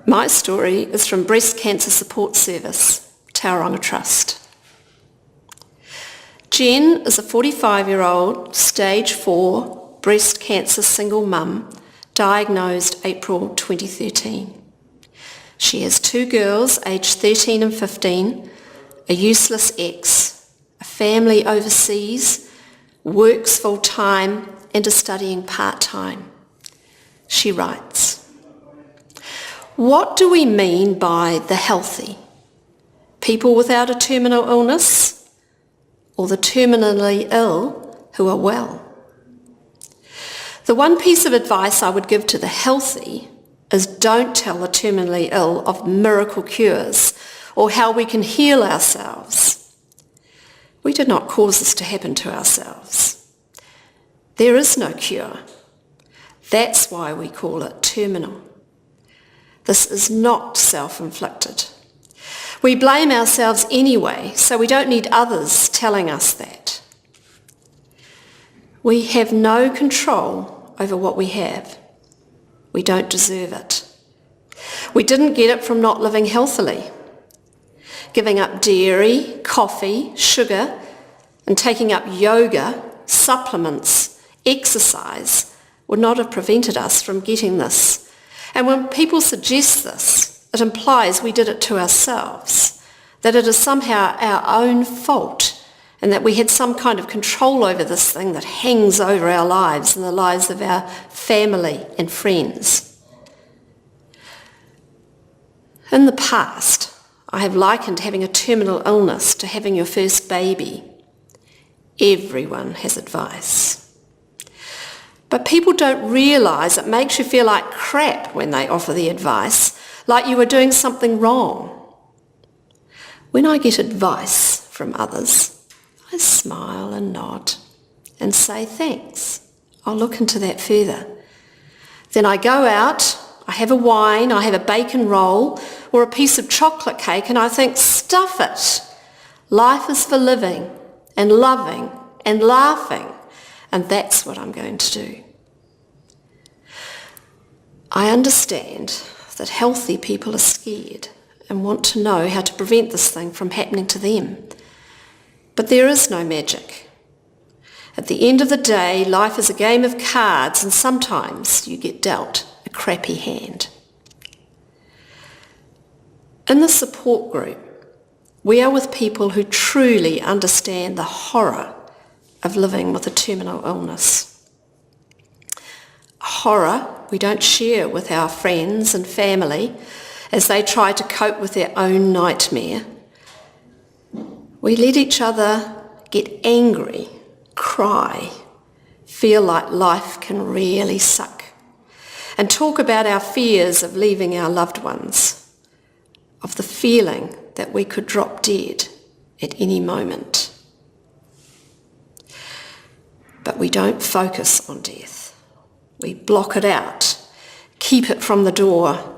My story is from Breast Cancer Support Service, Tauranga Trust. Jen is a 45-year-old stage 4 breast cancer single mum, diagnosed April 2013. She has 2 girls aged 13 and 15, a useless ex, a family overseas, works full-time and is studying part-time. She writes, "What do we mean by the healthy? People without a terminal illness, or the terminally ill who are well? The one piece of advice I would give to the healthy is don't tell the terminally ill of miracle cures or how we can heal ourselves. We did not cause this to happen to ourselves. There is no cure. That's why we call it terminal. This is not self-inflicted. We blame ourselves anyway, so we don't need others telling us that. We have no control over what we have. We don't deserve it. We didn't get it from not living healthily. Giving up dairy, coffee, sugar, and taking up yoga, supplements, exercise would not have prevented us from getting this. And when people suggest this, it implies we did it to ourselves, that it is somehow our own fault, and that we had some kind of control over this thing that hangs over our lives and the lives of our family and friends. In the past, I have likened having a terminal illness to having your first baby. Everyone has advice. But people don't realise it makes you feel like crap when they offer the advice, like you were doing something wrong. When I get advice from others, I smile and nod and say thanks. I'll look into that further. Then I go out, I have a wine, I have a bacon roll or a piece of chocolate cake, and I think, stuff it. Life is for living and loving and laughing, and that's what I'm going to do. I understand that healthy people are scared and want to know how to prevent this thing from happening to them. But there is no magic. At the end of the day, life is a game of cards, and sometimes you get dealt a crappy hand. In the support group, we are with people who truly understand the horror of living with a terminal illness. Horror we don't share with our friends and family as they try to cope with their own nightmare. We let each other get angry, cry, feel like life can really suck, and talk about our fears of leaving our loved ones, of the feeling that we could drop dead at any moment. But we don't focus on death. We block it out, keep it from the door,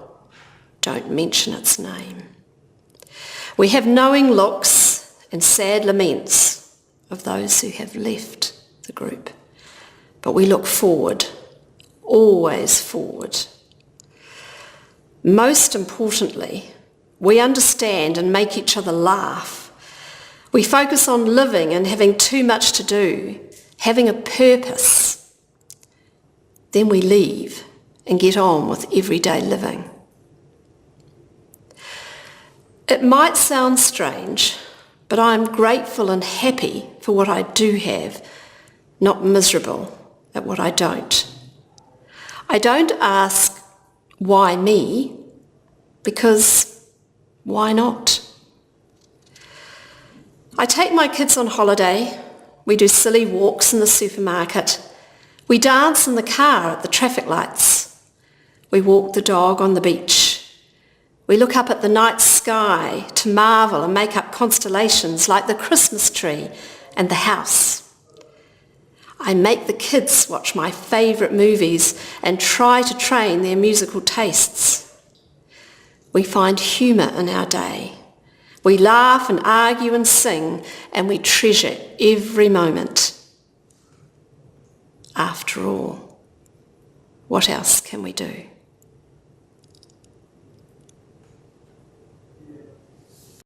don't mention its name. We have knowing looks and sad laments of those who have left the group. But we look forward, always forward. Most importantly, we understand and make each other laugh. We focus on living and having too much to do, having a purpose. Then we leave and get on with everyday living. It might sound strange, but I am grateful and happy for what I do have, not miserable at what I don't. I don't ask, why me? Because why not? I take my kids on holiday. We do silly walks in the supermarket. We dance in the car at the traffic lights. We walk the dog on the beach. We look up at the night sky to marvel and make up constellations like the Christmas tree and the house. I make the kids watch my favourite movies and try to train their musical tastes. We find humour in our day. We laugh and argue and sing, and we treasure every moment. After all, what else can we do?